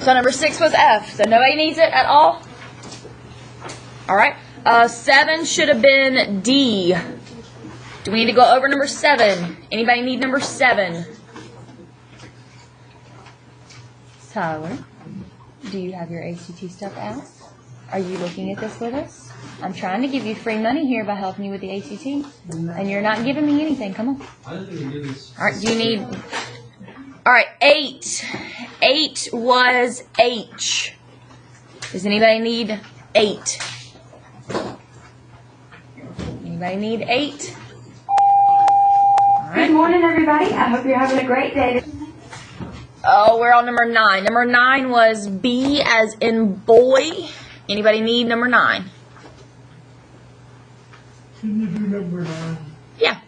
So number 6 was F. So nobody needs it at all? All right. 7 should have been D. Do we need to go over number 7? Anybody need number 7? Tyler, do you have your ACT stuff out? Are you looking at this with us? I'm trying to give you free money here by helping you with the ACT, and you're not giving me anything. Come on. All right, do you need... All right, 8. 8 was H. Does anybody need 8? Anybody need 8? All right. Good morning, everybody. I hope you're having a great day. Oh, we're on number 9. Number 9 was B as in boy. Anybody need number 9? Can you do number 9? Yeah.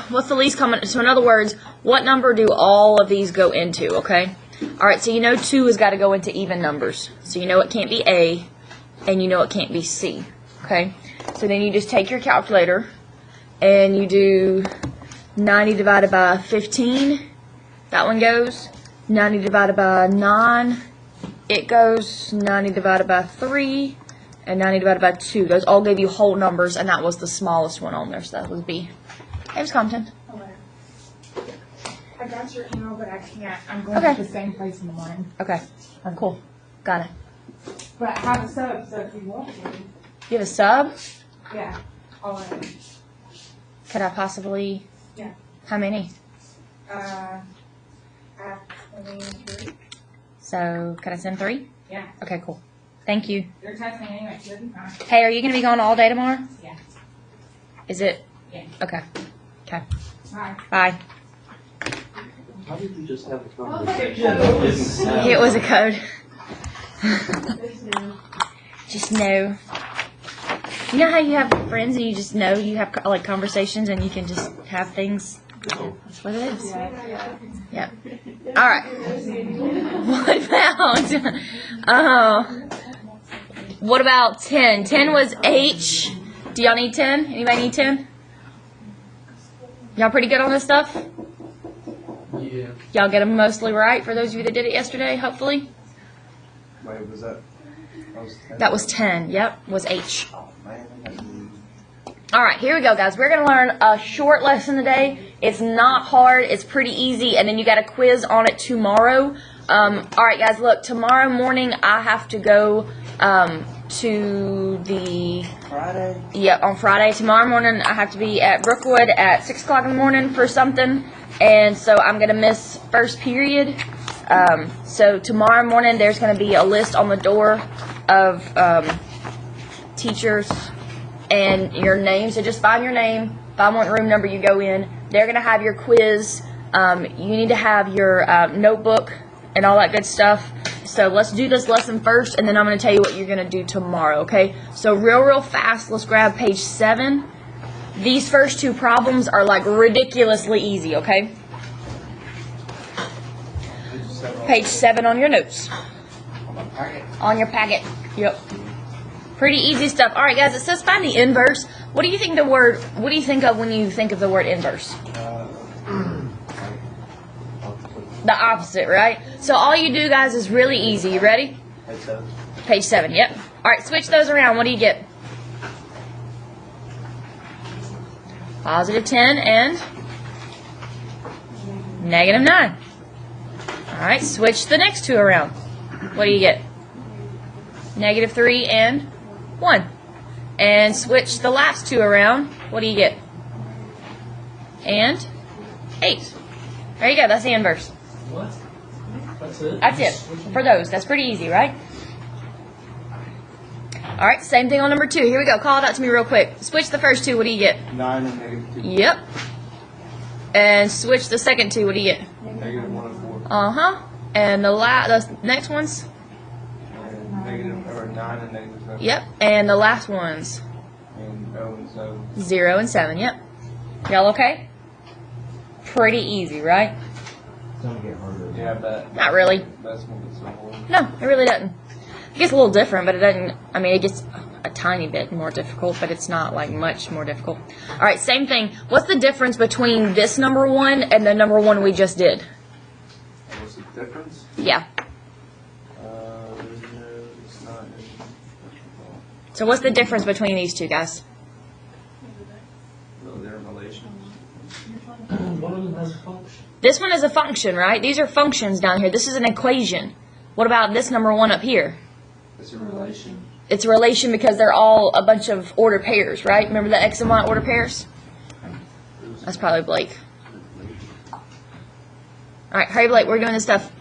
What's the least common? So in other words, what number do all of these go into, okay? All right, so you know 2 has got to go into even numbers. So you know it can't be A, and you know it can't be C, okay? So then you just take your calculator, and you do 90 divided by 15. That one goes. 90 divided by 9. It goes. 90 divided by 3. And 90 divided by 2. Those all gave you whole numbers, and that was the smallest one on there, so that was B. Hey, Ms. Compton. Hello. I got your email, but I can't. I'm going to the same place in the morning. Okay. Cool. Got it. But I have a sub, so if you want to. You have a sub? Yeah. All of them. Could I possibly? Yeah. How many? I have 23. So, could I send 3? Yeah. Okay, cool. Thank you. You're testing anyway, so you'll be fine. Hey, are you going to be gone all day tomorrow? Yeah. Is it? Yeah. Okay. Okay. Bye. Bye. How did you just have a conversation? It was a code. Just know. You know how you have friends and you just know you have like conversations and you can just have things. That's what it is. Yep. All right. What about 10? 10 was H. Do y'all need 10? Anybody need 10? Y'all pretty good on this stuff? Yeah. Y'all get them mostly right for those of you that did it yesterday, hopefully? Wait, was that? That was 10. Yep, was H. Oh, man. All right, here we go, guys. We're going to learn a short lesson today. It's not hard. It's pretty easy, and then you got a quiz on it tomorrow. All right, guys, look, tomorrow morning I have to go to the... Friday? Yeah, on Friday. Tomorrow morning I have to be at Brookwood at 6 o'clock in the morning for something, and so I'm going to miss first period. So tomorrow morning there's going to be a list on the door of teachers and your name. So just find your name, find what room number you go in. They're going to have your quiz. You need to have your notebook and all that good stuff. So let's do this lesson first, and then I'm going to tell you what you're going to do tomorrow, okay? So real fast, let's grab page 7. These first 2 problems are like ridiculously easy, okay? Page 7 on your notes. On your packet. Yep. Pretty easy stuff. All right, guys, it says find the inverse. What do you think of when you think of the word inverse? The opposite, right? So all you do, guys, is really easy. You ready? Page 7. Page 7, yep. All right, switch those around. What do you get? Positive 10 and negative 9. All right, switch the next 2 around. What do you get? Negative 3 and 1. And switch the last 2 around. What do you get? And 8. There you go. That's the inverse. What? That's it? That's it for those. That's pretty easy, right? All right, same thing on number 2. Here we go. Call it out to me real quick. Switch the first 2. What do you get? 9 and negative 2. Yep. And switch the second 2. What do you get? Negative 1 and 4. Uh-huh. And the next ones? And negative, or 9 and negative 7. Yep. And the last ones? And 0 and 7. 0 and 7. Yep. Y'all okay? Pretty easy, right? It's gonna get harder. Yeah, but Not really. that's gonna get so hard. No, it really doesn't. It gets a little different, but it doesn't. I mean, it gets a tiny bit more difficult, but it's not like much more difficult. All right, same thing. What's the difference between this number 1 and the number 1 we just did? What's the difference? Yeah. So what's the difference between these two guys? So they're relations. One of them has a function. This one is a function, right? These are functions down here. This is an equation. What about this number 1 up here? It's a relation. It's a relation because they're all a bunch of ordered pairs, right? Remember the X and Y ordered pairs? That's probably Blake. Alright, hurry Blake, we're doing this stuff.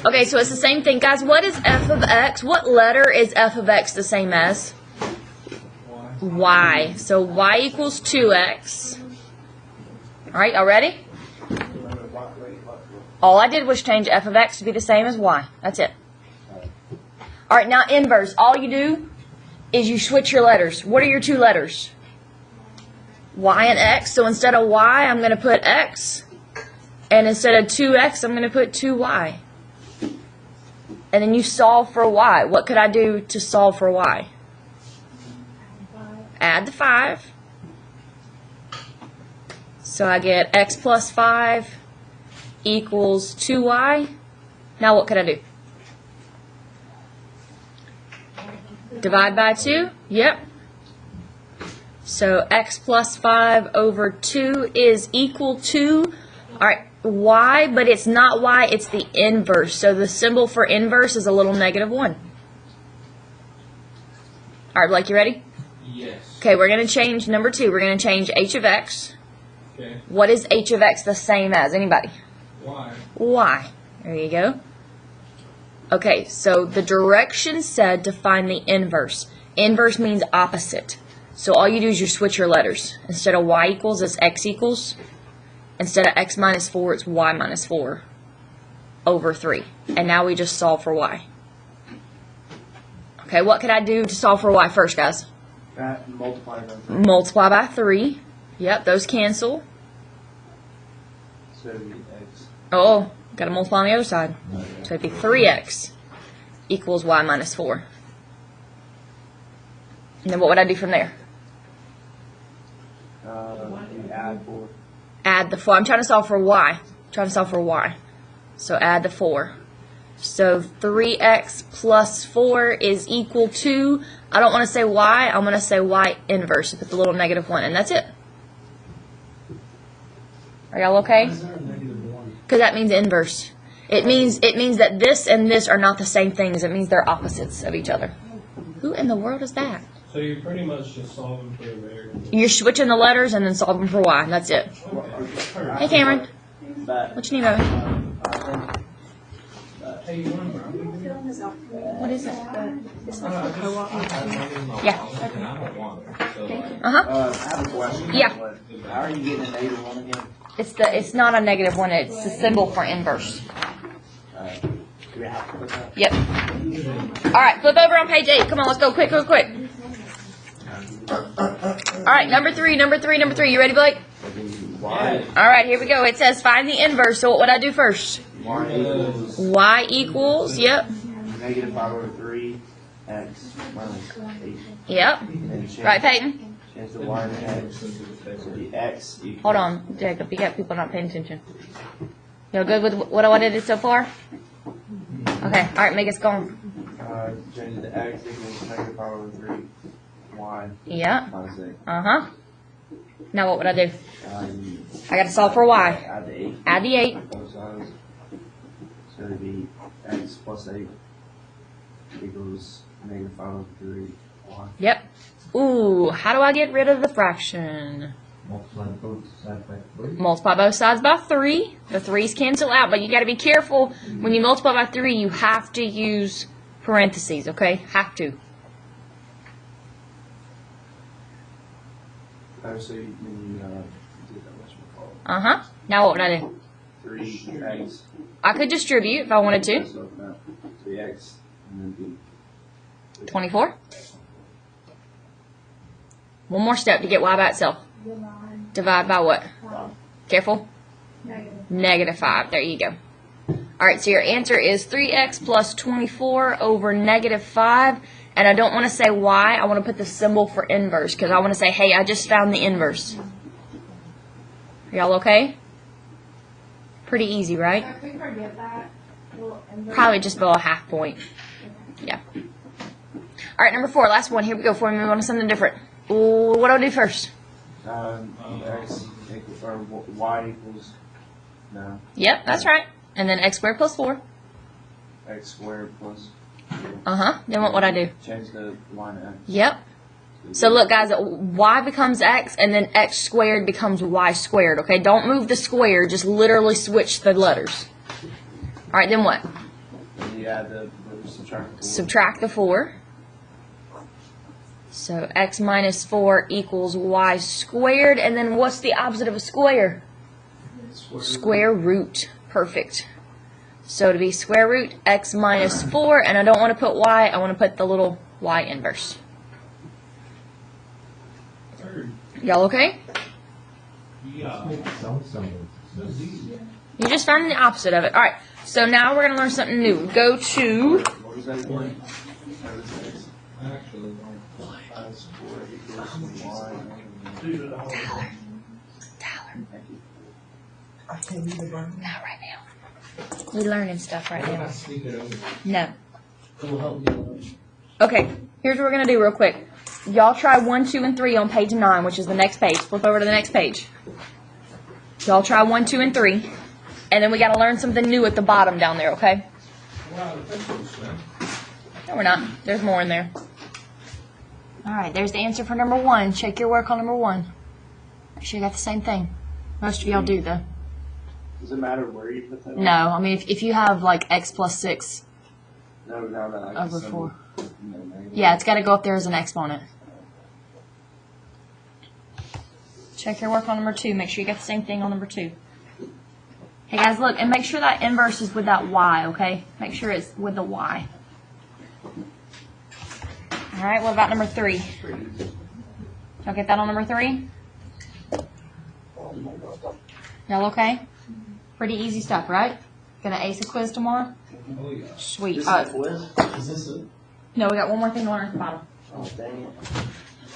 Okay, so it's the same thing. Guys, what is f of x? What letter is f of x the same as? Y. So y equals 2x. Alright, y'all ready? All I did was change f of x to be the same as y. That's it. Alright, now inverse. All you do is you switch your letters. What are your two letters? Y and x. So instead of y, I'm going to put x. And instead of 2x, I'm going to put 2y. And then you solve for y. What could I do to solve for y? Add the 5. So I get x plus 5 equals 2y. Now what could I do? Divide by 2? Yep. So x plus 5 over 2 is equal to, alright, y, but it's not y, it's the inverse. So the symbol for inverse is a little -1. Alright, Blake, you ready? Yes. Okay, we're going to change number 2. We're going to change h of x. Okay. What is h of x the same as? Anybody? Why? Y. There you go. Okay, so the direction said to find the inverse. Inverse means opposite. So all you do is you switch your letters. Instead of y equals, it's x equals. Instead of x minus 4, it's y minus 4 over 3. And now we just solve for y. Okay, what could I do to solve for y first, guys? Multiply by 3. Multiply by 3. Yep, those cancel. So it'd be x. Oh, got to multiply on the other side. So it'd be 3x equals y minus 4. And then what would I do from there? You add 4. Add the 4. I'm trying to solve for y. I'm trying to solve for y. So add the 4. So 3x plus 4 is equal to, I don't want to say y, I'm going to say y inverse. Put the little -1, and that's it. Are y'all okay? Is there a -1? Because that means inverse. It means that this and this are not the same things. It means they're opposites of each other. Who in the world is that? So you're pretty much just solving for the variable. You're switching the letters and then solving for y. That's it. Hey, Cameron. What you need, baby? Hey, you want to What is it? Yeah. Yeah. And I don't want it. So like, Uh-huh. I have a question. Yeah. How are you getting a -1 again? It's not a -1. It's the symbol for inverse. Do we have to put that? Yep. All right, flip over on page 8. Come on, let's go quick, quick, quick. All right, number 3. You ready, Blake? Y. All right, here we go. It says find the inverse. So what would I do first? Y equals Y equals, yep. -5 over 3 x minus 8. Yep. And then change, Right, Peyton? change the y to x. So the x equals. Hold on, Jacob. You got people not paying attention. You good with what I did so far? Okay. All right, make us go. Change the x equals -5 over 3 y Yeah. minus 8. Uh-huh. Now what would I do? Um, I got to solve for y. Add the 8 Add the 8. both sides. So it'd be x plus 8 equals -5 over 3 y. Yep. Ooh, how do I get rid of the fraction? multiply both sides by 3. Multiply both sides by 3. The 3's cancel out, but you got to be careful. When you multiply by 3, you have to use parentheses, okay? Have to. Oh, so you did that much more. Uh-huh. Now what would I do? 3x. I could distribute if I wanted to. So no, 3x and then 24. One more step to get y by itself. Divide by what? Careful. -5. There you go. All right, so your answer is 3x plus 24 over -5. And I don't want to say y. I want to put the symbol for inverse because I want to say, hey, I just found the inverse. Are y'all okay? Pretty easy, right? If we forget that, we'll Probably just below a half point. Yeah. All right, number 4, last one. Here we go. Before we move on to something different. Ooh, what do I do first? X or Y equals, no, Yep, that's right. And then x squared plus 4. X squared plus. Then what would I do? Change the Y to X. Yep. So look, guys, y becomes x, and then x squared becomes y squared, okay? Don't move the square. Just literally switch the letters. All right, then what? And you add the subtract the 4. Subtract the 4. So x minus 4 equals y squared. And then what's the opposite of a square? Square root. Perfect. So to be square root, x minus 4, and I don't want to put y, I want to put the little y inverse. Y'all okay? Yeah. You just found the opposite of it. All right, so now we're going to learn something new. Go to... What was that again? Actually, X squared equals Y. Tyler, I can't read the button. not right now. We're learning stuff right now. sneak it over. No. It will help you. Okay, here's what we're going to do real quick. Y'all try 1, 2, and 3 on page 9, which is the next page. Flip over to the next page. Y'all try 1, 2, and 3. And then we got to learn something new at the bottom down there, okay? No, we're not. There's more in there. All right, there's the answer for number 1. Check your work on number 1. Make sure you got the same thing. Most of y'all do, though. Does it matter where you put that? No, I mean, if you have, like, x plus 6 No, like over some, 4. negative. Yeah, it's got to go up there as an exponent. Check your work on number 2. Make sure you got the same thing on number 2. Hey, guys, look, and make sure that inverse is with that y, okay? Make sure it's with the y. All right, what about number 3? Y'all get that on number 3? Y'all okay? Pretty easy stuff, right? Gonna ace a quiz tomorrow? Oh, yeah. Sweet. This is a quiz? Is this it? No, we got one more thing to learn at the bottom. Oh, dang it.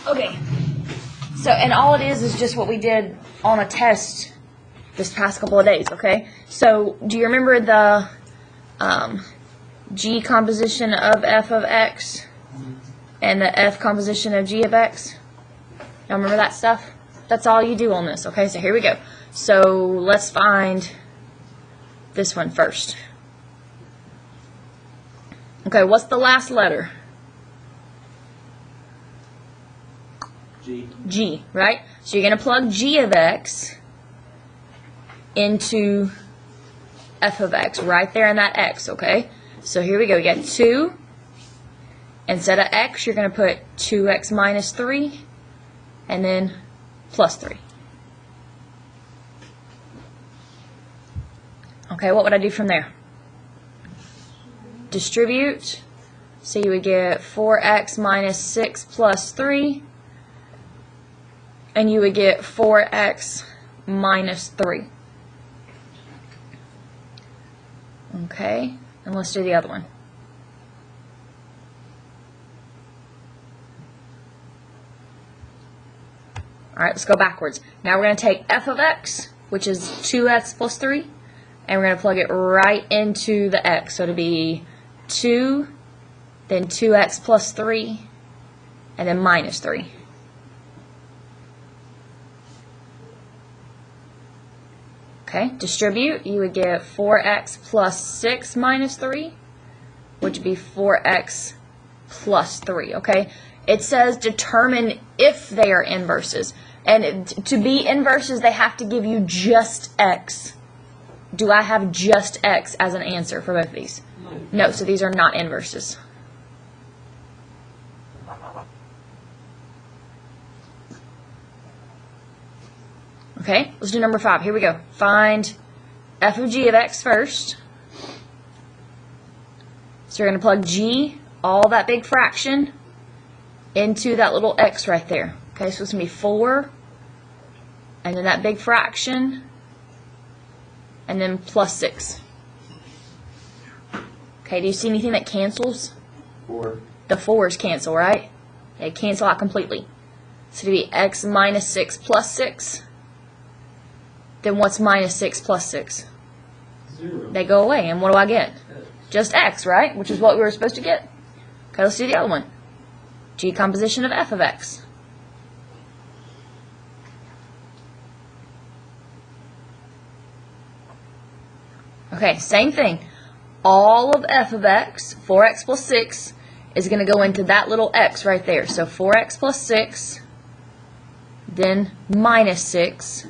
Okay. So, and all it is just what we did on a test this past couple of days, okay? So, do you remember the G composition of f of x and the f composition of g of x? Y'all remember that stuff? That's all you do on this, okay? So, here we go. So, let's find this one first. Okay, what's the last letter? G. G, right? So you're going to plug g of x into f of x right there in that x, okay? So here we go. You got 2. Instead of x, you're going to put 2x minus 3 and then plus 3. Okay, what would I do from there? Distribute. So you would get 4x minus 6 plus 3. And you would get 4x minus 3. Okay, and let's do the other one. Alright, let's go backwards. Now we're going to take f of x, which is 2x plus 3, and we're going to plug it right into the x. So it'll be 2, then 2x plus 3, and then minus 3. Okay, distribute, you would get 4x plus 6 minus 3, which would be 4x plus 3, okay? It says determine if they are inverses. And to be inverses, they have to give you just x. Do I have just x as an answer for both of these? No, so these are not inverses. Okay, let's do number 5. Here we go. Find f of g of x first. So you're going to plug g, all that big fraction, into that little x right there. Okay, so it's going to be 4, and then that big fraction, and then plus 6. Okay, do you see anything that cancels? 4. The 4's cancel, right? They cancel out completely. So it'll be x minus 6 plus 6. Then what's minus 6 plus 6? 0. They go away, and what do I get? Just x, right? Which is what we were supposed to get. Okay, let's do the other one. Decomposition of f of x. Okay, same thing. All of f of x, 4x plus 6, is going to go into that little x right there. So 4x plus 6, then minus 6,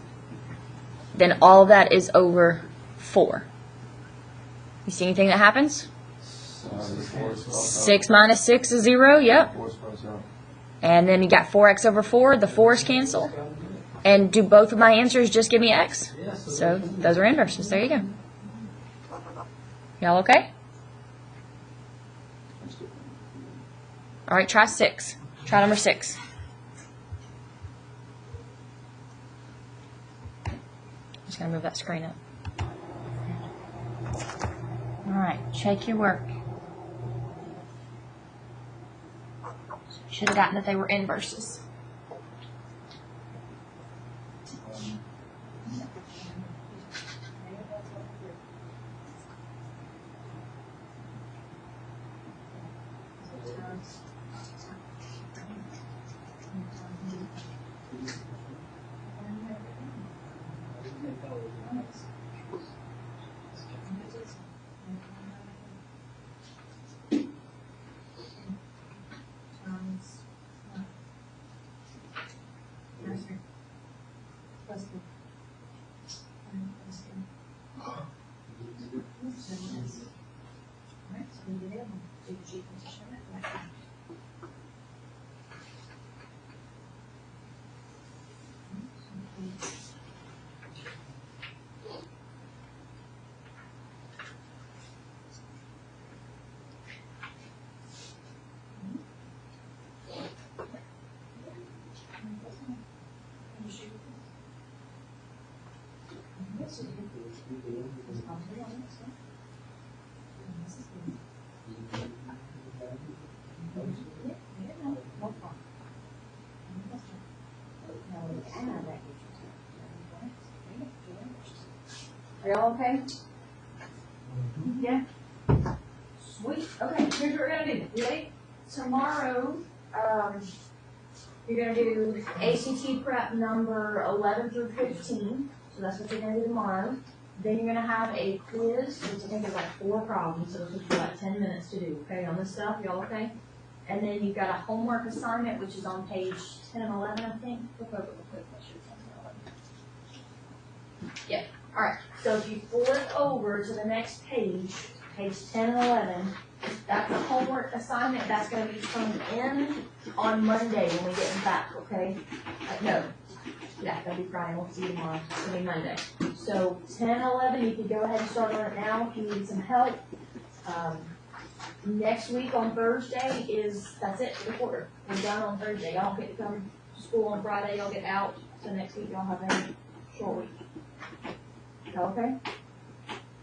then all of that is over 4. You see anything that happens? 6 minus 6 is 0, yep. And then you got 4x over 4, the 4's cancel. And do both of my answers just give me x? So those are inverses. There you go. Y'all okay? All right, try 6. Try number 6. Just gonna move that screen up. All right, check your work. Should have gotten that they were inverses. Are y'all okay? Yeah. Sweet. Okay, here's what we're gonna do. Ready? Tomorrow, you're gonna do ACT prep number 11 through 15. So that's what you're gonna do tomorrow. Then you're gonna have a quiz, which I think is like 4 problems, so it'll take you like 10 minutes to do. Okay, on this stuff, y'all okay? And then you've got a homework assignment, which is on page 10 and 11, I think. Look over real quick. Make sure it's 10 and 11. Yep. All right. So if you flip over to the next page, page 10 and 11, that's a homework assignment that's going to be turned in on Monday when we get back. Okay? No. Yeah, that'll be Friday. We'll see you tomorrow. It's going to be Monday. So 10 and 11, you can go ahead and start on it now if you need some help. Next week on Thursday that's it for the quarter. We're done on Thursday. Y'all don't get to come to school on Friday. Y'all get out. So next week y'all have a short week. Y'all okay?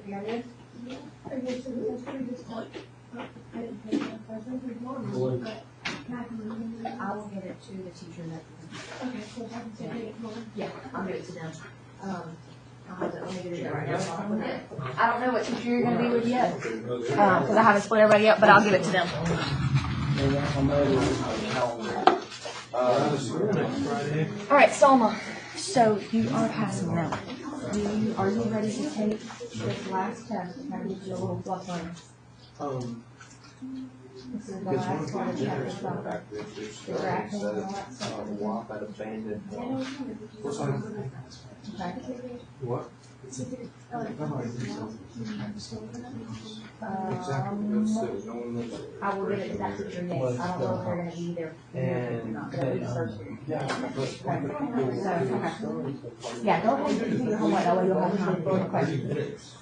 You got it? I will get it to the teacher yeah, I'll give it to them. Let me get it right now. I don't know what teacher you're going to be with yet, because I haven't split everybody up, but I'll give it to them. All right, Selma. So you are passing now. Are you ready to take this last test and kind of get you a little fluff on? This is the last one of chapter 5. The graph and all that stuff. What? I will get it to that teacher, yes. I don't know if they're going to be there. Yeah, go ahead and do your homework. That way you'll have time for the questions.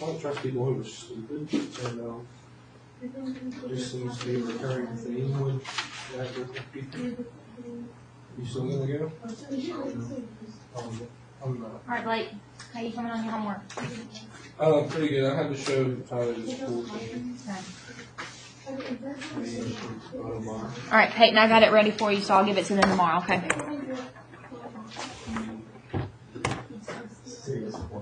I don't trust people who are stupid, and it just seems to be a recurring theme when you act with people. You still gonna go? I'm not. Alright, Blake, how you coming on your homework? Pretty good. I had to show Tyler the school thing. Alright, Peyton, I got it ready for you, so I'll give it to them tomorrow, okay?